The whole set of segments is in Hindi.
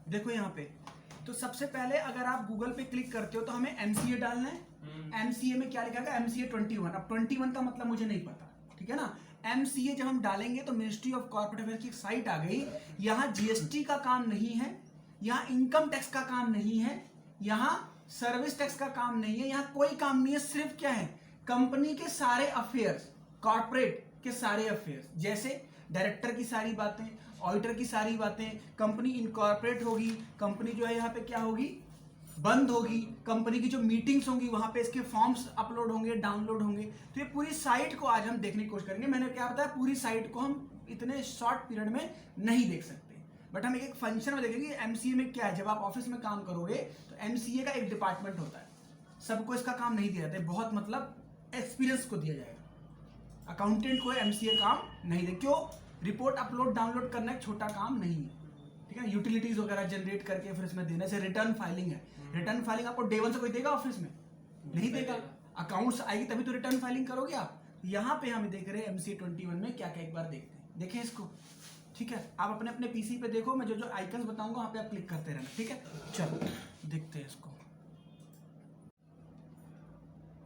देखो यहाँ पे तो सबसे पहले अगर आप गूगल पे क्लिक करते हो तो हमें एमसीए डालना है। एमसीए में क्या लिखा है? एमसीए 21। अब 21 का मतलब मुझे नहीं पता, ठीक है ना। एमसीए जब हम डालेंगे तो मिनिस्ट्री ऑफ कॉर्पोरेट अफेयर्स की एक साइट आ गई। यहाँ जीएसटी का काम नहीं है, यहाँ इनकम टैक्स का काम नहीं है, यहाँ सर्विस टैक्स का काम नहीं है, यहाँ कोई काम नहीं है। सिर्फ क्या है? कंपनी के सारे अफेयर्स, कॉर्पोरेट के सारे अफेयर्स, जैसे डायरेक्टर की सारी बातें, ऑडिटर की सारी बातें, कंपनी इनकॉर्पोरेट होगी, कंपनी जो है यहाँ पे क्या होगी? बंद होगी, कंपनी की जो मीटिंग्स होंगी वहां पे इसके फॉर्म्स अपलोड होंगे, डाउनलोड होंगे। तो ये पूरी साइट को आज हम देखने की कोशिश करेंगे। मैंने क्या बताया, पूरी साइट को हम इतने शॉर्ट पीरियड में नहीं देख सकते, बट हम एक फंक्शन में देखेंगे एमसीए में क्या है। जब आप ऑफिस में काम करोगे तो एमसीए का एक डिपार्टमेंट होता है, सबको इसका काम नहीं दिया जाता है, बहुत मतलब एक्सपीरियंस को दिया जाएगा। अकाउंटेंट को एमसीए काम नहीं दे। क्यों? रिपोर्ट अपलोड डाउनलोड करना एक छोटा काम नहीं है, ठीक है। यूटिलिटीज वगैरह जनरेट करके फिर इसमें देने से रिटर्न फाइलिंग है। रिटर्न फाइलिंग आपको डे वन से कोई देगा ऑफिस में? नहीं देगा। अकाउंट्स आएगी तभी तो रिटर्न फाइलिंग करोगे आप। यहाँ पे हम देख रहे हैं एमसीए 21 में क्या क्या, एक बार देखते हैं। देखें इसको, ठीक है। आप अपने अपने पीसी पे देखो, मैं जो जो आइकन्स बताऊंगा वहां पे आप क्लिक करते रहना, ठीक है। चलो देखते हैं इसको।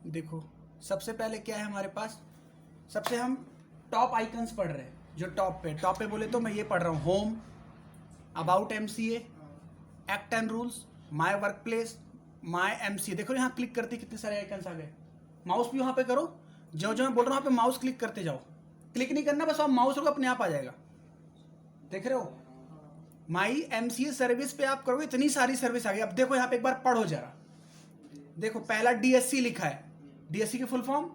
देखो सबसे पहले क्या है हमारे पास, सबसे हम टॉप आइकन्स पढ़ रहे हैं। जो टॉप पे बोले तो मैं ये पढ़ रहा हूँ, home, about MCA, act and rules, my work place, my MCA. देखो यहाँ क्लिक करते कितने सारे आइकन्स आ गए। माउस भी वहां पे करो, जो जो मैं बोल रहा हूँ वहां पे माउस क्लिक करते जाओ। क्लिक नहीं करना, बस आप माउस रखो, अपने आप आ जाएगा। देख रहे हो? माई एमसीए सर्विस पे आप करोगे, इतनी सारी सर्विस आ गई। अब देखो यहाँ पे एक बार पढ़ो जरा। देखो पहला डीएससी लिखा है। डीएससी की full form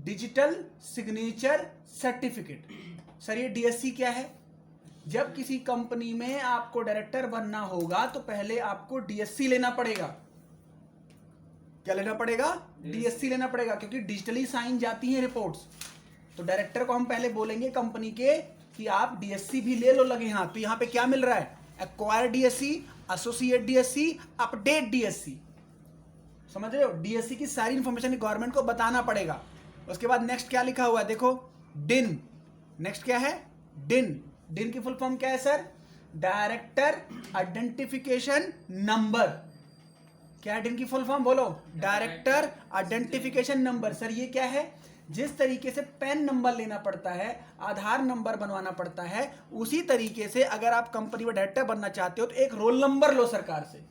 digital signature certificate. Sir ये डीएससी क्या है? जब किसी कंपनी में आपको डायरेक्टर बनना होगा तो पहले आपको डीएससी लेना पड़ेगा। क्या लेना पड़ेगा? डीएससी लेना पड़ेगा, क्योंकि डिजिटली साइन जाती हैं रिपोर्ट्स। तो डायरेक्टर को हम पहले बोलेंगे कंपनी के कि आप डीएससी भी ले लो लगे हाथ। तो यहां पे क्या मिल रहा है? Acquire DSC, associate DSC, update DSC. समझ रहे हो? डीएससी की सारी इंफॉर्मेशन गवर्नमेंट को बताना पड़ेगा। उसके बाद नेक्स्ट क्या लिखा हुआ है? देखो डिन। नेक्स्ट क्या है? डिन। डिन की फुल फॉर्म क्या है सर? Director identification number. क्या है डिन की फुल फॉर्म? बोलो। Director identification number. सर ये क्या है? जिस तरीके से पैन नंबर लेना पड़ता है, आधार नंबर बनवाना पड़ता है, उसी तरीके से अगर आप कंपनी में डायरेक्टर बनना चाहते हो तो एक रोल नंबर लो सरकार से,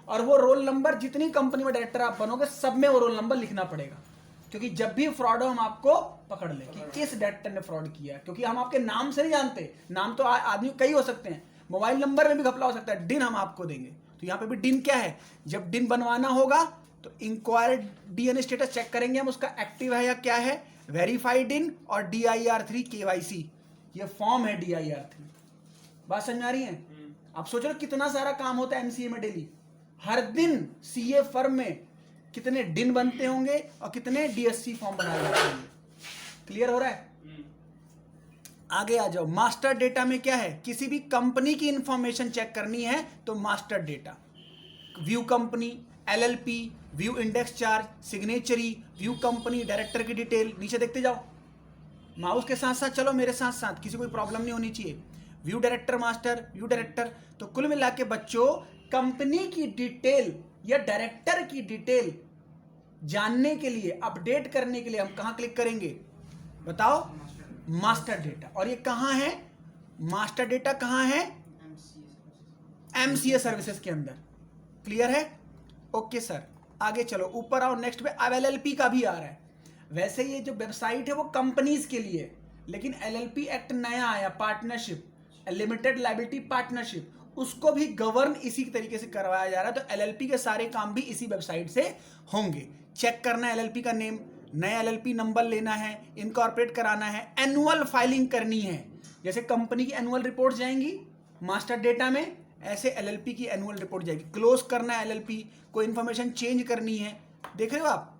और वो रोल नंबर जितनी कंपनी में डायरेक्टर आप बनोगे सब में वो रोल नंबर लिखना पड़ेगा। क्योंकि जब भी फ्रॉड हो हम आपको पकड़ ले कि किस डायरेक्टर ने फ्रॉड किया है। क्योंकि हम आपके नाम से नहीं जानते, नाम तो आदमी कई हो सकते हैं, मोबाइल नंबर में भी घपला हो सकता है। डिन हम आपको देंगे। तो यहाँ पे भी डिन क्या है? जब डिन बनवाना होगा तो इंक्वायर्ड डीएनए स्टेटस चेक करेंगे हम, उसका एक्टिव है या क्या है, वेरीफाइड डिन और DIR3 KYC। ये फॉर्म है DIR3। बात समझ आ रही है? आप सोच रहे हो कितना सारा काम होता है एमसीए में डेली। हर दिन सीए फर्म में कितने डिन बनते होंगे और कितने डीएससी फॉर्म बनाए जाते होंगे। क्लियर हो रहा है? आगे आ जाओ। मास्टर डेटा में क्या है? किसी भी कंपनी की इंफॉर्मेशन चेक करनी है तो master data, view company, LLP, view index charge, signatory, view company, director की डिटेल। नीचे देखते जाओ, माउस के साथ साथ चलो मेरे साथ साथ, किसी कोई प्रॉब्लम नहीं होनी चाहिए। View director master, view director. तो कुल मिला के बच्चों, कंपनी की डिटेल या डायरेक्टर की डिटेल जानने के लिए, अपडेट करने के लिए हम कहां क्लिक करेंगे? बताओ। Master data. और ये कहां है? मास्टर डेटा कहां है? एमसीए सर्विसेज के अंदर। क्लियर है? ओके सर, आगे चलो, ऊपर आओ। नेक्स्ट पे अब एलएलपी का भी आ रहा है। वैसे ये जो वेबसाइट है वो कंपनीज के लिए, लेकिन एलएलपी एक्ट नया आया, पार्टनरशिप, लिमिटेड लायबिलिटी पार्टनरशिप, उसको भी गवर्न इसी तरीके से करवाया जा रहा है। तो एलएलपी के सारे काम भी इसी वेबसाइट से होंगे। चेक करना है एलएलपी का नेम, नया एलएलपी नंबर लेना है, इनकॉर्पोरेट कराना है, एनुअल फाइलिंग करनी है। जैसे कंपनी की एनुअल रिपोर्ट जाएंगी मास्टर डेटा में, ऐसे एलएलपी की एनुअल रिपोर्ट जाएगी। क्लोज करना है एलएलपी, कोई इंफॉर्मेशन चेंज करनी है। देख रहे हो आप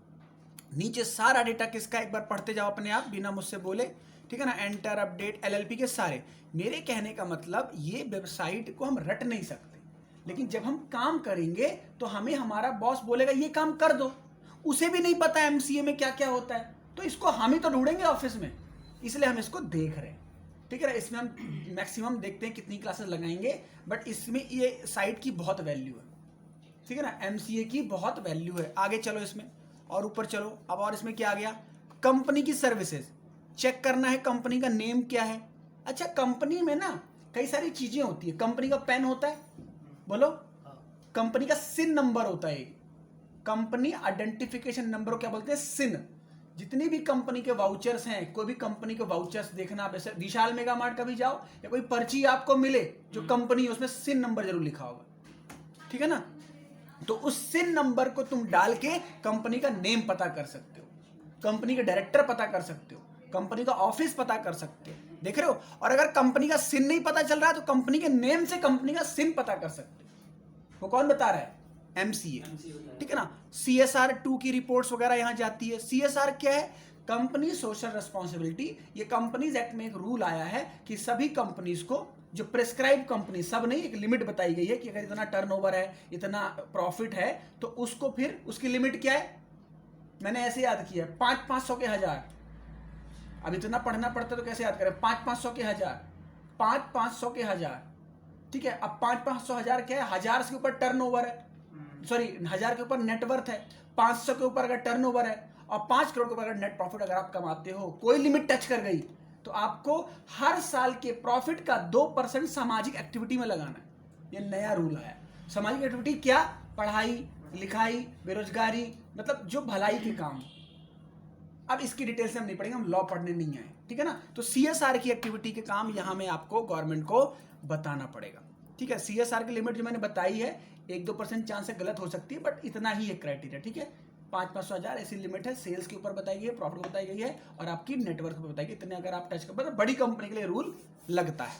नीचे सारा डेटा किसका, एक बार पढ़ते जाओ अपने आप बिना मुझसे बोले, ठीक है ना। एंटर, अपडेट, एलएलपी के सारे। मेरे कहने का मतलब, ये वेबसाइट को हम रट नहीं सकते, लेकिन जब हम काम करेंगे तो हमें हमारा बॉस बोलेगा ये काम कर दो, उसे भी नहीं पता एमसीए में क्या क्या होता है, तो इसको हम ही तो ढूंढेंगे ऑफिस में, इसलिए हम इसको देख रहे हैं। ठीक है ना। इसमें हम मैक्सिमम देखते हैं कितनी क्लासेस लगाएंगे, बट इसमें ये साइट की बहुत वैल्यू है, ठीक है ना। एमसीए की बहुत वैल्यू है। आगे चलो इसमें और ऊपर चलो। अब और इसमें क्या आ गया, कंपनी की सर्विसेज चेक करना है, कंपनी का नेम क्या है। अच्छा, कंपनी में ना कई सारी चीजें होती है। कंपनी का पेन होता है, बोलो। कंपनी का सिन नंबर होता है, कंपनी आइडेंटिफिकेशन नंबर को क्या बोलते हैं, सिन। जितनी भी कंपनी के वाउचर्स हैं, कोई भी कंपनी के वाउचर्स देखना आप, ऐसे विशाल मेगा मार्ट का भी जाओ या कोई पर्ची आपको मिले जो कंपनी है, उसमें सिन नंबर जरूर लिखा होगा, ठीक है ना। तो उस सिन नंबर को तुम डाल के कंपनी का नेम पता कर सकते हो, कंपनी का डायरेक्टर पता कर सकते हो, कंपनी का ऑफिस पता कर सकते हो, देख रहे हो। और अगर कंपनी का सिन नहीं पता चल रहा है तो कंपनी के नेम से कंपनी का सिन पता कर सकते हो। वो कौन बता रहा है, एमसीए, ठीक है ना। CSR 2 की रिपोर्ट्स वगैरह यहां जाती है। CSR क्या है, कंपनी सोशल रिस्पॉन्सिबिलिटी। ये कंपनीज एक्ट में एक रूल आया है कि सभी कंपनीज को, जो प्रेस्क्राइब कंपनी, सब नहीं, एक लिमिट बताई गई है कि अगर इतना टर्नओवर है, इतना प्रॉफिट है, तो उसको फिर उसकी लिमिट क्या है, मैंने ऐसे याद किया, 500 के 1000। अब इतना पढ़ना पड़ता तो कैसे याद करें, 500 के 1000, 500 के 1000, ठीक है। अब 500 1000 क्या है, 1000 के ऊपर टर्नओवर है, सॉरी 1000 के ऊपर नेटवर्थ है, 500 के ऊपर अगर टर्नओवर है और 5 करोड़ के ऊपर अगर नेट प्रॉफिट अगर आप कमाते हो, कोई लिमिट टच कर गई, तो आपको हर साल के प्रॉफिट का 2% सामाजिक एक्टिविटी में लगाना है। ये नया रूल आया। सामाजिक एक्टिविटी क्या, पढ़ाई लिखाई, बेरोजगारी, मतलब जो भलाई के काम। अब इसकी डिटेल से हम नहीं पढ़ेंगे, हम लॉ पढ़ने नहीं आए, ठीक है ना। तो CSR की एक्टिविटी के काम यहाँ में आपको गवर्नमेंट को बताना पड़ेगा, ठीक है। CSR की लिमिट जो मैंने बताई है, 1-2% चांस से गलत हो सकती है, बट इतना ही एक क्राइटेरिया, ठीक है। 500 1000 ऐसी लिमिट है। सेल्स के ऊपर बताई गई है, प्रॉफिट बताई गई है, और आपकी नेटवर्क पर बताई गई, इतने अगर आप टच कर, मतलब बड़ी कंपनी के लिए रूल लगता है।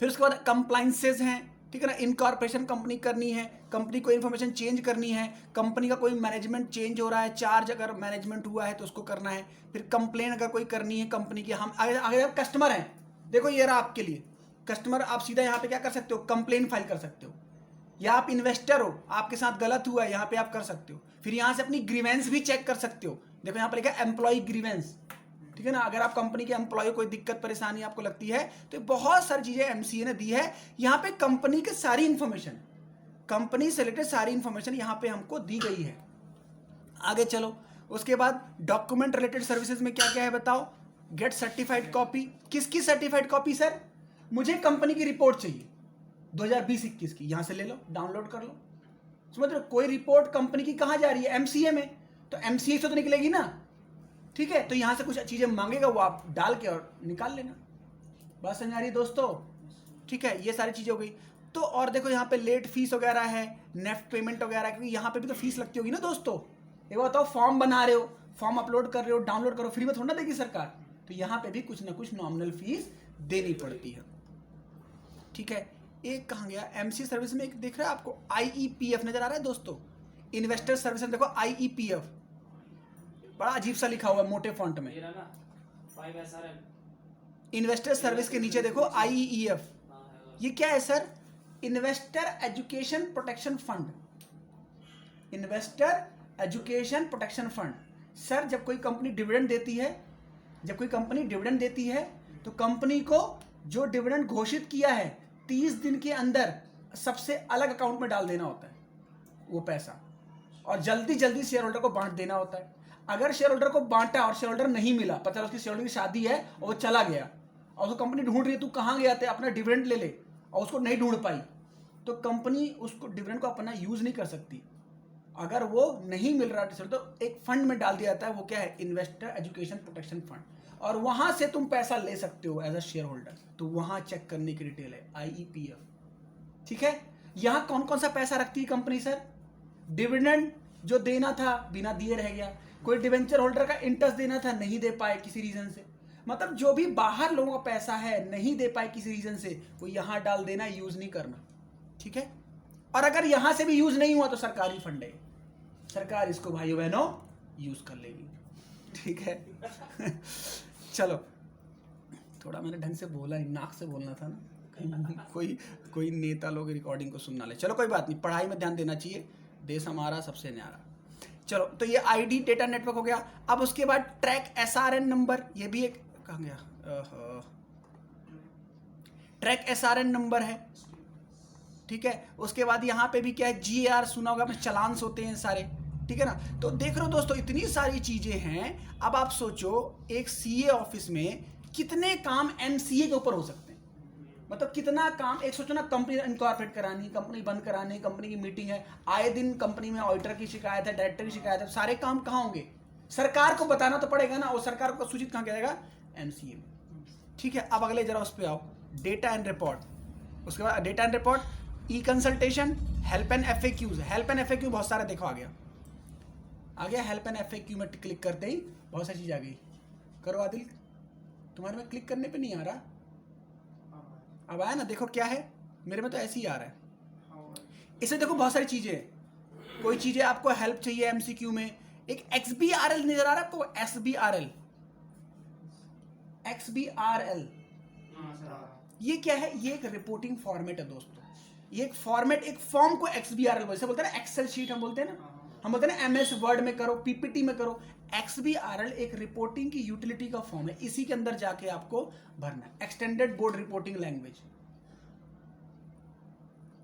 फिर उसके बाद कंप्लाइंसेज हैं, ठीक है ना। इनकॉर्पोरेशन कंपनी करनी है, कंपनी को इन्फॉर्मेशन चेंज करनी है, कंपनी का कोई मैनेजमेंट चेंज हो रहा है, चार्ज अगर मैनेजमेंट हुआ है तो उसको करना है। फिर कंप्लेन अगर कोई करनी है कंपनी की, हम अगर आप कस्टमर हैं, देखो ये रहा आपके लिए कस्टमर, आप सीधा यहाँ पे क्या कर सकते हो, कंप्लेन फाइल कर सकते हो। या आप इन्वेस्टर हो, आपके साथ गलत हुआ है, यहाँ पे आप कर सकते हो। फिर यहाँ से अपनी ग्रीवेंस भी चेक कर सकते हो। देखो यहाँ पर लिखा है एम्प्लॉय ग्रीवेंस, ठीक है ना। अगर आप कंपनी के एम्प्लॉय कोई दिक्कत परेशानी आपको लगती है, तो बहुत सारी चीजें एमसीए ने दी है। यहाँ पे कंपनी के सारी इंफॉर्मेशन, कंपनी से रिलेटेड सारी इंफॉर्मेशन यहाँ पे हमको दी गई है। आगे चलो, उसके बाद डॉक्यूमेंट रिलेटेड सर्विसेज में क्या क्या है बताओ। गेट सर्टिफाइड कॉपी, किसकी सर्टिफाइड कॉपी सर, मुझे कंपनी की रिपोर्ट चाहिए 2020-21 की, यहां से ले लो, डाउनलोड कर लो। समझ रहे हो, कोई रिपोर्ट कंपनी की कहां जा रही है, एमसीए में, तो एमसीए से तो निकलेगी ना, ठीक है। तो यहां से कुछ चीजें मांगेगा, वो आप डाल के और निकाल लेना। बात समझ आ रही है दोस्तों, ठीक है। ये सारी चीजें हो गई। तो और देखो यहाँ पे लेट फीस वगैरह है, नेफ्ट पेमेंट वगैरह, क्योंकि यहाँ पे भी तो फीस लगती होगी ना दोस्तों। एक बार बताओ, फॉर्म बना रहे हो, फॉर्म अपलोड कर रहे हो, डाउनलोड करो, फ्री में थोड़ा ना देगी सरकार, तो यहाँ पे भी कुछ ना कुछ नॉमिनल फीस देनी पड़ती है, ठीक है। एक कहाँ गया, एमसी सर्विस में एक दिख रहा है आपको, IEPF नजर आ रहा है दोस्तों, इन्वेस्टर सर्विस में देखो IEPF, बड़ा अजीब सा लिखा हुआ है मोटे फॉन्ट में। इन्वेस्टर सर्विस के नीचे देखो IEEF, ये क्या है sir, investor education protection fund, investor education protection fund. Sir जब कोई कंपनी डिविडेंड देती है, जब कोई कंपनी डिविडेंड देती है, तो कंपनी को जो डिविडेंड घोषित किया है 30 दिन के अंदर सबसे अलग अकाउंट में डाल देना होता है वो पैसा, और जल्दी जल्दी शेयर होल्डर को बांट देना होता है। अगर शेयर होल्डर को बांटा और शेयर होल्डर नहीं मिला, पता चला उसकी शेयर होल्डर की शादी है और वो चला गया, और उसको कंपनी ढूंढ रही है, तू कहाँ गया थे, अपना डिविडेंड ले ले, और उसको नहीं ढूंढ पाई, तो कंपनी उसको डिविडेंड को अपना यूज नहीं कर सकती। अगर वो नहीं मिल रहा तो एक फंड में डाल दिया जाता है, वो क्या है, इन्वेस्टर एजुकेशन प्रोटेक्शन फंड, और वहां से तुम पैसा ले सकते हो एज अ शेयर होल्डर। तो वहां चेक करने की डिटेल है IEPF, ठीक है। यहां कौन कौन सा पैसा रखती है कंपनी सर, डिविडेंड जो देना था बिना दिए रह गया, कोई डिवेंचर होल्डर का इंटरेस्ट देना था नहीं दे पाए किसी रीजन से, मतलब जो भी बाहर लोगों का पैसा है नहीं दे पाए किसी रीजन से, वो यहां डाल देना, यूज नहीं करना, ठीक है। और अगर यहां से भी यूज नहीं हुआ तो सरकारी फंड है, सरकार इसको भाइयों बहनों यूज कर लेगी, ठीक है। चलो, थोड़ा मैंने ढंग से बोला ही, नाक से बोलना था ना, कहीं कोई नेता लोग रिकॉर्डिंग को सुनना ले। चलो कोई बात नहीं, पढ़ाई में ध्यान देना चाहिए, देश हमारा सबसे न्यारा। चलो, तो ये ID डेटा नेटवर्क हो गया। अब उसके बाद ट्रैक SRN नंबर, ये भी एक, कहाँ गया, ट्रैक SRN नंबर है, ठीक है। उसके बाद यहाँ पे भी क्या है, GAR सुना होगा आपने, चलान्स होते हैं सारे, ठीक है ना। तो देख रहे हो दोस्तों इतनी सारी चीजें हैं। अब आप सोचो एक CA ऑफिस में कितने काम MCA के ऊपर हो सकते हैं, मतलब कितना काम। एक सोचो ना, कंपनी इनकॉर्पोरेट करानी, कंपनी बंद करानी, कंपनी की मीटिंग है, आए दिन कंपनी में ऑडिटर की शिकायत है, डायरेक्टर की शिकायत है, सारे काम कहाँ होंगे, सरकार को बताना तो पड़ेगा ना, और सरकार को सूचित कहाँ किया जाएगा, MCA में, ठीक है। अब अगले जरा उस पर आओ, डेटा एंड रिपोर्ट। उसके बाद data and report, consultation, help and FAQs। Help and FAQ बहुत सारा देखो आ गया हेल्प एंड FAQ में क्लिक करते ही बहुत सारी चीज आ गई। करो आदिल, तुम्हारे में क्लिक करने पे नहीं आ रहा, अब आया ना, देखो क्या है, मेरे में तो ऐसे ही आ रहा है। इसमें देखो बहुत सारी चीजें हैं, कोई चीजें आपको हेल्प चाहिए MCQ में, एक XBRL नजर आ रहा है आपको, XBRL, ये क्या है, ये एक रिपोर्टिंग फॉर्मेट है दोस्तों। ये एक फॉर्मेट, एक फॉर्म को XBRL बोलते हैं ना, एक्सेल शीट हम बोलते हैं ना, हम बोलते हैं ना MS वर्ड में करो, PPT में करो। XBRL एक रिपोर्टिंग की यूटिलिटी का फॉर्म है, इसी के अंदर जाके आपको भरना है, एक्सटेंडेड बोर्ड रिपोर्टिंग लैंग्वेज,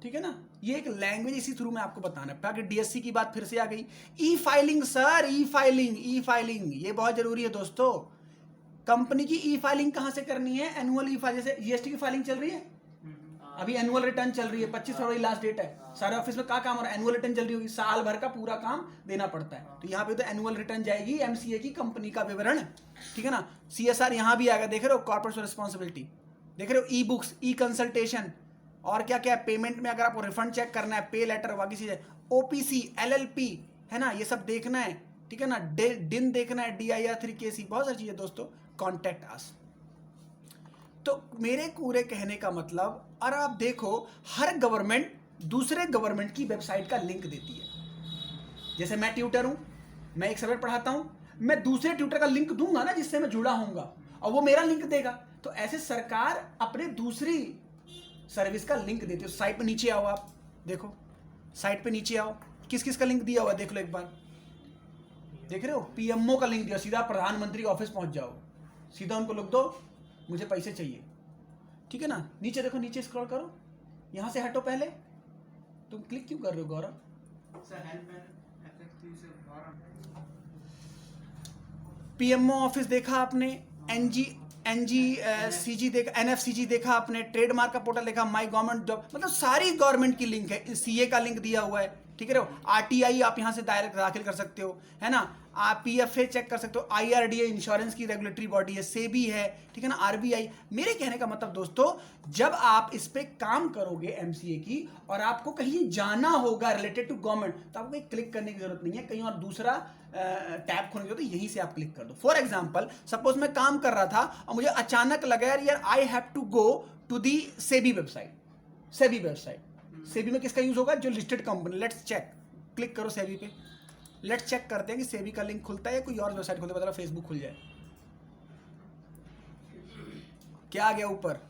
ठीक है ना। ये एक लैंग्वेज इसी थ्रू में आपको बताना है। ताकि DSC की बात फिर से आ गई, E-फाइलिंग सर, E-फाइलिंग ये बहुत जरूरी है दोस्तों। कंपनी की E-फाइलिंग कहां से करनी है, एनुअल E-फाइलिंग, जैसे GST की फाइलिंग चल रही है, अभी एनुअल रिटर्न चल रही है, 25 फरवरी लास्ट डेट है, सारे ऑफिस में क्या काम हो रहा है, एनुअल रिटर्न चल रही होगी, साल भर का पूरा काम देना पड़ता है। तो यहाँ पे तो एनुअल रिटर्न जाएगी, MCA की कंपनी का विवरण, ठीक है ना। CSR यहाँ भी आएगा, देख रहे हो, कॉर्पोरेट रिस्पॉन्सिबिलिटी, देख रहे हो, E-बुक्स, कंसल्टेशन, और क्या क्या है, पेमेंट में अगर आपको रिफंड चेक करना है, पे लेटर, बाकी चीजें, OPC, LLP, है ना, ये सब देखना है, ठीक है ना। डिन देखना है, DIR 3KC, बहुत सारी चीजें दोस्तों। Contact us. तो मेरे पूरे कहने का मतलब, और आप देखो हर गवर्नमेंट दूसरे गवर्नमेंट की वेबसाइट का लिंक देती है। जैसे मैं ट्यूटर हूं, मैं एक सब्जेक्ट पढ़ाता हूं, मैं दूसरे ट्यूटर का लिंक दूंगा ना जिससे मैं जुड़ा हूंगा, और वो मेरा लिंक देगा। तो ऐसे सरकार अपने दूसरी सर्विस का लिंक देती है। साइट पे नीचे आओ, आप देखो साइट पे नीचे आओ, किस किस का लिंक दिया हुआ है देख लो एक बार, देख रहे हो, PMO का लिंक दिया, सीधा प्रधानमंत्री ऑफिस पहुंच जाओ, सीधा उनको लिख दो मुझे पैसे चाहिए, ठीक है ना। नीचे देखो, नीचे स्क्रॉल करो, यहां से हटो, पहले तुम क्लिक क्यों कर रहे हो गौरव, PMO ऑफिस देखा आपने, NGCG देखा, NFCG देखा आपने, ट्रेडमार्क का पोर्टल देखा, माई गवर्नमेंट जॉब, मतलब सारी गवर्नमेंट की लिंक है। CA का लिंक दिया हुआ है, ठीक है। RTI आप यहाँ से डायरेक्ट दाखिल कर सकते हो, है ना। आप PFA चेक कर सकते हो, IRDA इंश्योरेंस की रेगुलेटरी बॉडी है, SEBI है, ठीक है ना, RBI। मेरे कहने का मतलब दोस्तों, जब आप इस पे काम करोगे MCA की, और आपको कहीं जाना होगा रिलेटेड टू गवर्नमेंट, तो आपको क्लिक करने की जरूरत नहीं है, कहीं और दूसरा टैब खोलने की जरूरत है, यहीं से आप क्लिक कर दो। फॉर एग्जाम्पल, सपोज मैं काम कर रहा था और मुझे अचानक लगा यार I have to go to the SEBI website. SEBI में किसका यूज होगा, जो listed company, let's check, click करो SEBI पे, लेट्स चेक करते हैं कि SEBI का लिंक खुलता है या कोई और वेबसाइट खुलता है, मतलब फेसबुक खुल जाए। क्या आ गया ऊपर,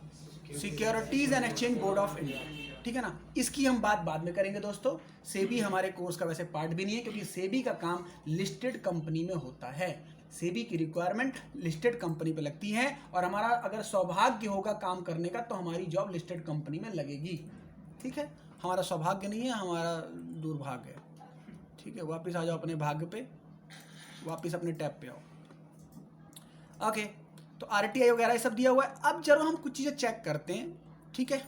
securities and exchange board of India, ठीक है ना। इसकी हम बात बाद में करेंगे दोस्तों। SEBI हमारे कोर्स का वैसे पार्ट भी नहीं है, क्योंकि SEBI का काम लिस्टेड कंपनी में होता है। SEBI की रिक्वायरमेंट लिस्टेड कंपनी पे लगती है, और हमारा अगर सौभाग्य होगा काम करने का, तो हमारी जॉब लिस्टेड कंपनी में लगेगी, ठीक है। हमारा सौभाग्य नहीं है, हमारा दुर्भाग्य है, ठीक है। वापिस आ जाओ अपने भाग्य पे, वापिस अपने टैब पे आओ। ओके, तो RTI वगैरह ये सब दिया हुआ है। अब जरा हम कुछ चीजें चेक करते हैं, ठीक है।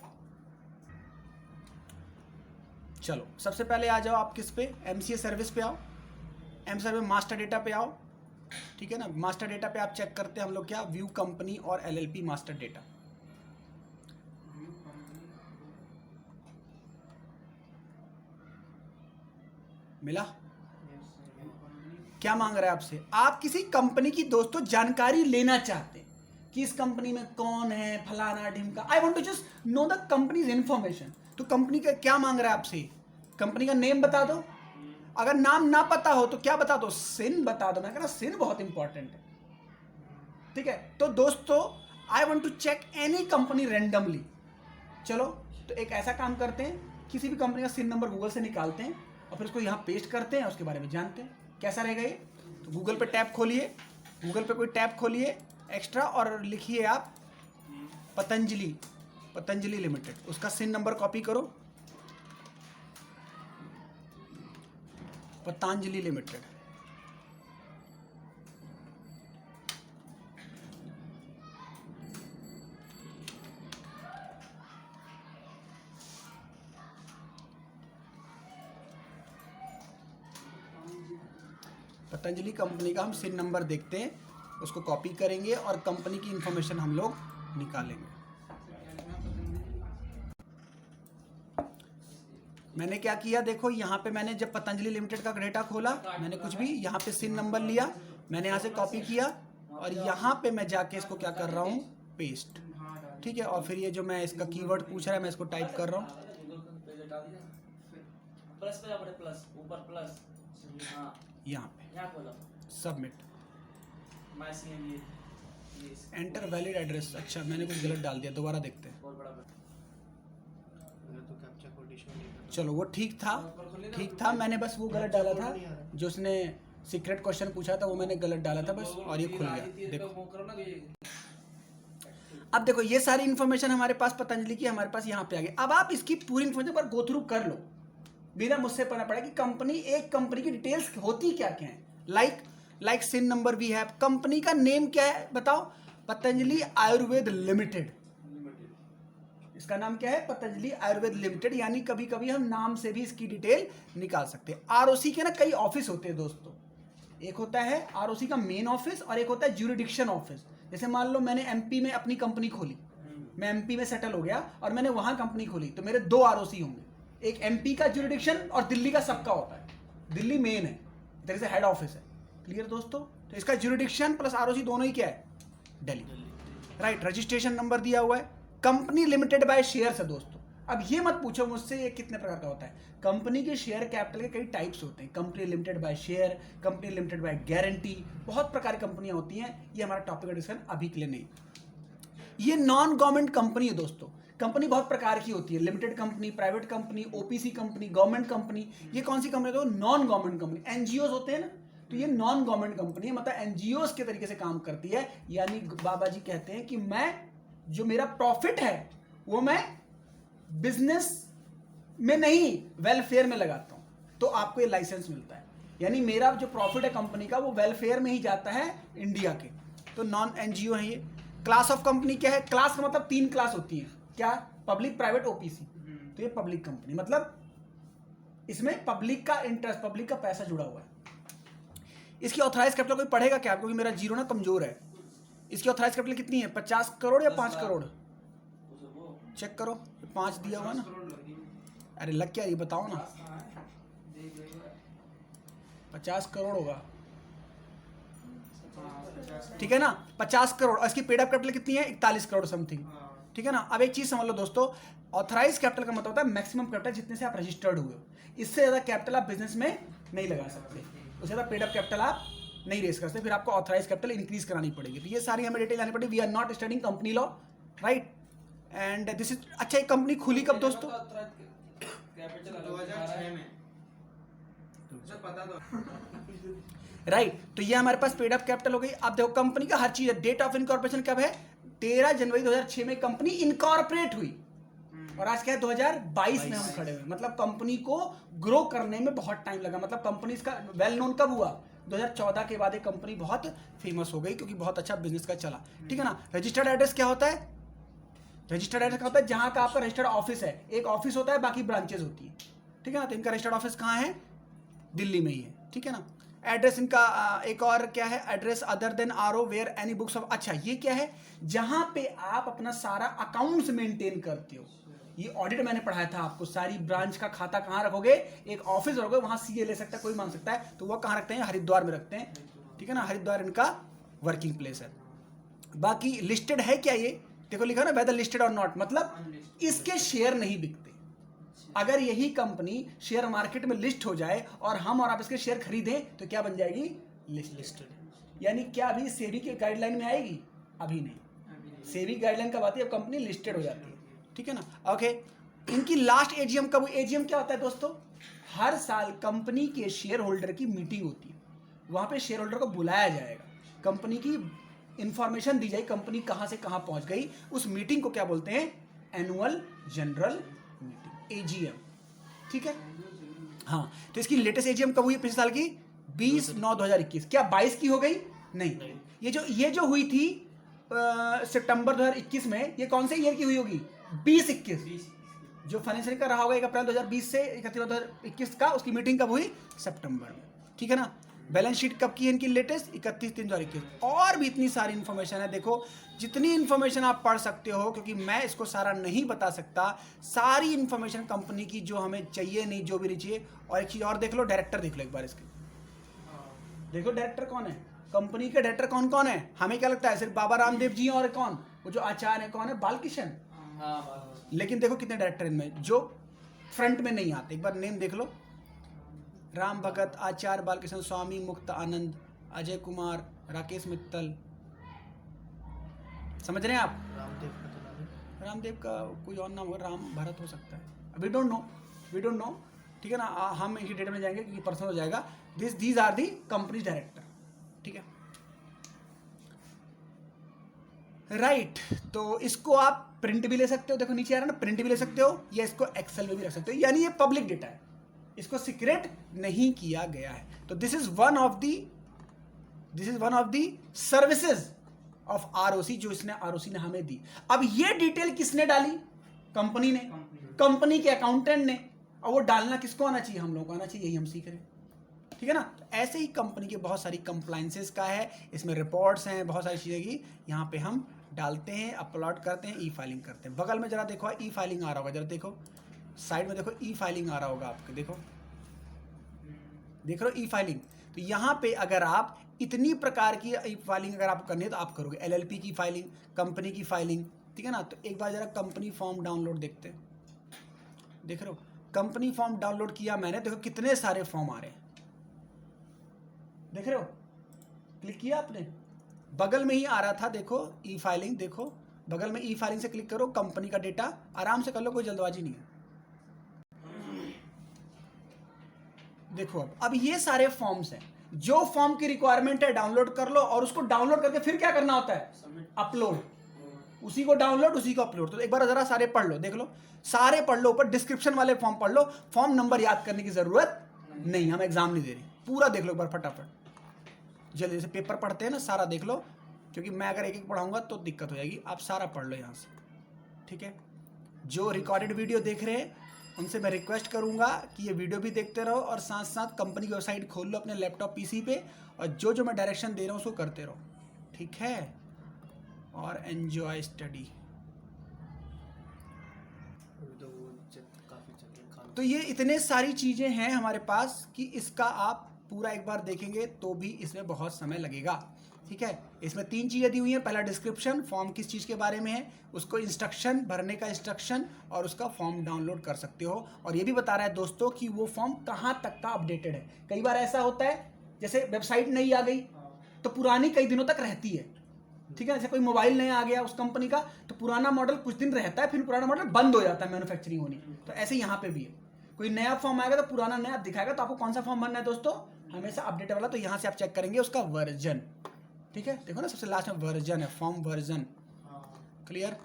चलो सबसे पहले आ जाओ आप किस पे, MCA सर्विस पे आओ, MCA सर्विस मास्टर डेटा पे आओ, ठीक है ना। मास्टर डेटा पे आप चेक करते हैं हम लोग क्या, व्यू कंपनी और LLP मास्टर डेटा। मिला, क्या मांग रहा है आपसे, आप किसी कंपनी की दोस्तों जानकारी लेना चाहते हैं कि इस कंपनी में कौन है, फलाना ढिमका, I want to just know the companies information. तो कंपनी का क्या मांग रहा है आपसे, कंपनी का नेम बता दो, अगर नाम ना पता हो तो क्या बता दो, सिन बता दो। मैं कह रहा सिन बहुत इंपॉर्टेंट है, ठीक है। तो दोस्तों I want to check any company randomly. चलो तो एक ऐसा काम करते हैं, किसी भी कंपनी का सिन नंबर गूगल से निकालते हैं और फिर उसको यहाँ पेस्ट करते हैं, उसके बारे में जानते हैं कैसा रहेगा ये। तो गूगल पे टैब खोलिए, गूगल पे कोई टैब खोलिए एक्स्ट्रा, और लिखिए आप पतंजलि, पतंजलि लिमिटेड, उसका सिन नंबर कॉपी करो, पतंजलि लिमिटेड। पतंजलि कंपनी का हम सिन नंबर देखते हैं, उसको कॉपी करेंगे और कंपनी की इंफॉर्मेशन हम लोग निकालेंगे। मैंने क्या किया, देखो यहाँ पे मैंने जब पतंजलि लिमिटेड का डेटा खोला, मैंने कुछ भी यहाँ पे सिन नंबर लिया, मैंने यहाँ से कॉपी किया और यहाँ पे मैं जाके इसको क्या कर रहा हूँ, पेस्ट। ठीक है, और फिर ये जो मैं इसका कीवर्ड पूछ रहा है मैं इसको टाइप कर रहा हूँ, यहाँ पे सबमिट, एंटर वैलिड एड्रेस। अच्छा मैंने कुछ गलत डाल दिया, दोबारा देखते हैं। चलो वो ठीक था, मैंने बस वो गलत डाला था, जो उसने सीक्रेट क्वेश्चन पूछा था वो मैंने गलत डाला था बस, और ये खुल गया। देखो अब देखो ये सारी इन्फॉर्मेशन हमारे पास पतंजलि की हमारे पास यहाँ पे आ गई। अब आप इसकी पूरी इन्फॉर्मेशन पर गो थ्रू कर लो, बिना मुझसे पढ़ना पड़े कि कंपनी, एक कंपनी की डिटेल्स होती क्या क्या है। लाइक सिन नंबर भी है, कंपनी का नेम क्या है बताओ, पतंजलि आयुर्वेद लिमिटेड। इसका नाम क्या है, पतंजलि आयुर्वेद लिमिटेड, यानी कभी कभी हम नाम से भी इसकी डिटेल निकाल सकते हैं। आरओसी के ना कई ऑफिस होते हैं दोस्तों, एक होता है आरओसी का मेन ऑफिस और एक होता है ज्यूरिडिक्शन ऑफिस। जैसे मान लो मैंने एमपी में अपनी कंपनी खोली, मैं एमपी में सेटल हो गया और मैंने वहां कंपनी खोली, तो मेरे दो आरओसी होंगे, एक एमपी का ज्यूरिडिक्शन और दिल्ली का सबका होता है। दिल्ली मेन है, इधर से हेड ऑफिस है। क्लियर दोस्तों, तो इसका ज्यूरिडिक्शन प्लस आरओसी दोनों ही क्या है, दिल्ली। राइट, रजिस्ट्रेशन नंबर दिया हुआ है, कंपनी लिमिटेड बाय शेयर्स है दोस्तों। अब ये मत पूछो मुझसे ये कितने प्रकार का होता है, कंपनी के शेयर कैपिटल के कई टाइप्स होते हैं, company limited by share, company limited by guarantee, बहुत प्रकार की कंपनियां होती हैं, ये हमारा टॉपिक का डिस्कशन अभी के लिए नहीं। ये नॉन गवर्नमेंट कंपनी है दोस्तों, कंपनी बहुत प्रकार की होती है, limited company, private company, OPC company, government company. ये कौन सी कंपनी है, नॉन गवर्नमेंट कंपनी, एनजीओ होते हैं ना, तो ये नॉन गवर्नमेंट कंपनी है, मतलब एनजीओ के तरीके से काम करती है। यानी बाबा जी कहते हैं कि मैं, जो मेरा प्रॉफिट है वो मैं बिजनेस में नहीं वेलफेयर में लगाता हूं, तो आपको ये लाइसेंस मिलता है। यानी मेरा जो प्रॉफिट है कंपनी का वो वेलफेयर में ही जाता है इंडिया के, तो नॉन एनजीओ है ये। क्लास ऑफ कंपनी क्या है, क्लास का मतलब 3 क्लास होती है, क्या, पब्लिक, प्राइवेट, ओपीसी। तो ये पब्लिक कंपनी, मतलब इसमें पब्लिक का इंटरेस्ट, पब्लिक का पैसा जुड़ा हुआ है। इसकी ऑथराइज कैपिटल कोई पढ़ेगा क्या, क्योंकि मेरा जीरो ना कमजोर है। इसकी ऑथराइज कैपिटल कितनी है, 50 करोड़ या 5 करोड़, चेक करो, 5 दिया हुआ ना, अरे लग क्या ये बताओ ना, 50 करोड़ होगा, ठीक है ना, 50 करोड़। और इसकी पेड अप कैपिटल कितनी है, 41 करोड़ समथिंग, ठीक है ना। अब एक चीज समझ लो दोस्तों, ऑथराइज कैपिटल का मतलब होता है मैक्सिमम कैपिटल जितने से आप रजिस्टर्ड हुए हो, इससे ज्यादा कैपिटल आप बिजनेस में नहीं लगा सकते, उससे ज्यादा पेड अप कैपिटल आप नहीं रेस कर सकते, फिर आपको ऑथराइज कैपिटल इंक्रीज करानी पड़ेगी। तो ये सारी हमें डिटेल आनी पड़ेगी। We are not studying company law, right, and this is. अच्छा, एक कंपनी खुली कब दोस्तों, 2006 में, पता तो राइट। तो ये हमारे पास पेड अप कैपिटल हो गई। अब देखो कंपनी का हर चीज है, डेट ऑफ इनकॉर्पोरेशन कब है, 13 जनवरी 2006 में कंपनी इनकॉर्पोरेट हुई, और आज क्या है 2022 में हम खड़े हुए। मतलब कंपनी को ग्रो करने में बहुत टाइम लगा, मतलब कंपनी इसका वेल नोन कब हुआ, 2014 के बाद एक कंपनी बहुत फेमस हो गई क्योंकि बहुत अच्छा बिजनेस का चला, ठीक है ना। रजिस्टर्ड एड्रेस क्या होता है, रजिस्टर्ड एड्रेस क्या होता है, जहां का आपका रजिस्टर्ड ऑफिस है, एक ऑफिस होता है बाकी ब्रांचेस होती है, ठीक है ना। तो इनका रजिस्टर्ड ऑफिस कहाँ है, दिल्ली में ही है, ठीक है ना। एड्रेस इनका एक और क्या है, address other than RO where any books of, अच्छा ये क्या है, जहां पे आप अपना सारा अकाउंट्स मेंटेन करते हो। ये ऑडिट मैंने पढ़ाया था आपको, सारी ब्रांच का खाता कहाँ रखोगे, एक ऑफिस रखोगे, वहां सीए ले सकता है, कोई मांग सकता है, तो वह कहाँ रखते हैं, हरिद्वार में रखते हैं, ठीक है ना। हरिद्वार इनका वर्किंग प्लेस है। बाकी लिस्टेड है क्या, ये देखो लिखा ना, वेदर लिस्टेड और नॉट, मतलब इसके शेयर नहीं बिकते। अगर यही कंपनी शेयर मार्केट में लिस्ट हो जाए और हम और आप इसके शेयर खरीदें तो क्या बन जाएगी, लिस्टेड। यानी क्या अभी सेबी के गाइडलाइन में आएगी, अभी नहीं, सेबी गाइडलाइन कब आती है, अब कंपनी लिस्टेड हो जाती है, ठीक है ना। ओके, इनकी लास्ट एजीएम कब हुई, एजीएम क्या होता है दोस्तों, हर साल कंपनी के शेयर होल्डर की मीटिंग होती है, वहां पे शेयर होल्डर को बुलाया जाएगा, कंपनी की इंफॉर्मेशन दी जाएगी, कंपनी कहां से कहां पहुंच गई, उस मीटिंग को क्या बोलते हैं, एनुअल जनरल मीटिंग, एजीएम, ठीक है। हाँ, तो इसकी लेटेस्ट एजीएम कब हुई? पिछले साल की 20/9/2021। क्या 22 की हो गई? नहीं। ये जो हुई थी सितंबर 2021 में, ये कौन से ईयर की हुई होगी? 2021। जो फाइनेंशियल का रहा होगा 1 अप्रैल 2020 से 31 2021 का, उसकी मीटिंग कब हुई? सितंबर में, ठीक है ना। बैलेंस शीट कब की है इनकी लेटेस्ट? 31/3/2021। और भी इतनी सारी इन्फॉर्मेशन है, देखो जितनी इन्फॉर्मेशन आप पढ़ सकते हो, क्योंकि मैं इसको सारा नहीं बता सकता। सारी इन्फॉर्मेशन कंपनी की जो हमें चाहिए, नहीं जो भी नहीं चाहिए। और एक चीज़ और देख लो, डायरेक्टर देख लो एक बार इसके, देखो डायरेक्टर कौन है, कंपनी के डायरेक्टर कौन कौन है। हमें क्या लगता है सिर्फ बाबा रामदेव जी और कौन, वो जो आचार्य है कौन है? बालकिशन। लेकिन देखो कितने डायरेक्टर इनमें जो फ्रंट में नहीं आते। एक बार नेम देख लो, राम भगत, आचार्य बालकृष्ण, स्वामी मुक्त आनंद, अजय कुमार, राकेश मित्तल। समझ रहे हैं आप? रामदेव का कोई और नाम होगा, राम भरत हो सकता है, वी डोंट नो, ठीक है ना। हम इनकी डेटा में जाएंगे क्योंकि पर्सनल हो जाएगा। These are the company director, ठीक है, राइट। तो इसको आप प्रिंट भी ले सकते हो, देखो नीचे आ रहा है ना, प्रिंट भी ले सकते हो, या इसको एक्सेल में भी रख सकते हो, यानी ये पब्लिक डेटा है, इसको सीक्रेट नहीं किया गया है। तो this is one of the services of ROC, जो इसने आरओसी ने हमें दी। अब ये डिटेल किसने डाली? कंपनी ने, कंपनी के अकाउंटेंट ने। और वो डालना किसको आना चाहिए? हम लोग को आना चाहिए, यही हम सीख रहे हैं, ठीक है ना। तो ऐसे ही कंपनी के बहुत सारी कंप्लाइंसेस का है, इसमें रिपोर्ट्स हैं, बहुत सारी चीज़ें की यहाँ पे हम डालते हैं, अपलोड करते हैं, ई फाइलिंग करते हैं। बगल में जरा देखो ई फाइलिंग आ रहा होगा, जरा देखो साइड में देखो ई फाइलिंग आ रहा होगा आपके, देखो देख रहे हो ई फाइलिंग। तो यहाँ पे अगर आप इतनी प्रकार की ई फाइलिंग अगर आपको करनी है तो आप करोगे, एलएलपी की फाइलिंग, कंपनी की फाइलिंग, ठीक है ना। तो एक बार जरा कंपनी फॉर्म डाउनलोड देखते हैं, देख रहे हो कंपनी फॉर्म डाउनलोड किया मैंने, देखो कितने सारे फॉर्म आ रहे हैं, देख रहे हो, क्लिक किया आपने, बगल में ही आ रहा था, देखो ई फाइलिंग, देखो बगल में ई फाइलिंग से क्लिक करो, कंपनी का डेटा आराम से कर लो, कोई जल्दबाजी नहीं है। देखो अब ये सारे फॉर्म्स हैं, जो फॉर्म की रिक्वायरमेंट है डाउनलोड कर लो, और उसको डाउनलोड करके फिर क्या करना होता है? अपलोड। उसी को डाउनलोड, उसी को अपलोड। तो एक बार जरा सारे पढ़ लो, देख लो सारे पढ़ लो, ऊपर डिस्क्रिप्शन वाले फॉर्म पढ़ लो, फॉर्म नंबर याद करने की जरूरत नहीं, हम एग्जाम नहीं दे रही, पूरा देख लो एक बार फटाफट, जल्दी से पेपर पढ़ते हैं ना, सारा देख लो, क्योंकि मैं अगर एक एक पढ़ाऊंगा तो दिक्कत हो जाएगी, आप सारा पढ़ लो यहाँ से, ठीक है। जो रिकॉर्डेड वीडियो देख रहे हैं उनसे मैं रिक्वेस्ट करूंगा कि ये वीडियो भी देखते रहो, और साथ साथ कंपनी की वेबसाइट खोल लो अपने लैपटॉप पीसी पे, और जो मैं डायरेक्शन दे रहा हूँ उसको करते रहो, ठीक है। और एंजॉय स्टडी। तो ये इतने सारी चीज़ें हैं हमारे पास कि इसका आप पूरा एक बार देखेंगे तो भी इसमें बहुत समय लगेगा, ठीक है। इसमें 3 चीज़ें दी हुई हैं, पहला डिस्क्रिप्शन, फॉर्म किस चीज़ के बारे में है, उसको इंस्ट्रक्शन, भरने का इंस्ट्रक्शन, और उसका फॉर्म डाउनलोड कर सकते हो। और ये भी बता रहा है दोस्तों कि वो फॉर्म कहाँ तक का अपडेटेड है। कई बार ऐसा होता है जैसे वेबसाइट नई आ गई तो पुरानी कई दिनों तक रहती है, ठीक है। जैसे कोई मोबाइल नया आ गया उस कंपनी का, तो पुराना मॉडल कुछ दिन रहता है, फिर पुराना मॉडल बंद हो जाता है मैन्युफैक्चरिंग होनी। तो ऐसे यहाँ पे भी है, कोई नया फॉर्म आएगा तो पुराना नया दिखाएगा, तो आपको कौन सा फॉर्म भरना है दोस्तों, हमेशा अपडेट वाला। तो यहाँ से आप चेक करेंगे उसका वर्जन, ठीक है, देखो ना सबसे लास्ट में वर्जन है, फॉर्म वर्जन, क्लियर।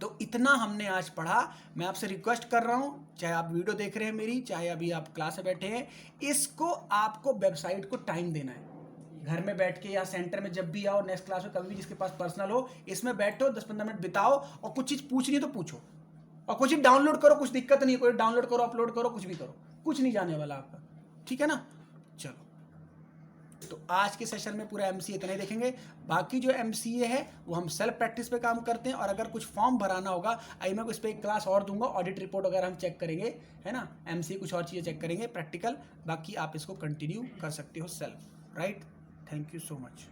तो इतना हमने आज पढ़ा। मैं आपसे रिक्वेस्ट कर रहा हूँ, चाहे आप वीडियो देख रहे हैं मेरी, चाहे अभी आप क्लास में बैठे हैं, इसको आपको वेबसाइट को टाइम देना है। घर में बैठ के या सेंटर में जब भी आओ, नेक्स्ट क्लास में कभी भी, जिसके पास पर्सनल हो, इसमें बैठो 10-15 मिनट बिताओ, और कुछ चीज़ पूछनी है तो पूछो, और कुछ चीज़ डाउनलोड करो, कुछ दिक्कत नहीं है, कोई डाउनलोड करो, अपलोड करो, कुछ भी करो, कुछ नहीं जाने वाला आपका, ठीक है ना। चलो, तो आज के सेशन में पूरा एमसीए इतना ही देखेंगे। बाकी जो एमसीए है वो हम सेल्फ प्रैक्टिस पे काम करते हैं, और अगर कुछ फॉर्म भराना होगा, आई मैं इस पर एक क्लास और दूंगा, ऑडिट रिपोर्ट वगैरह हम चेक करेंगे, है ना, एमसीए कुछ और चीज़ें चेक करेंगे प्रैक्टिकल। बाकी आप इसको कंटिन्यू कर सकते हो self, right. Thank you so much.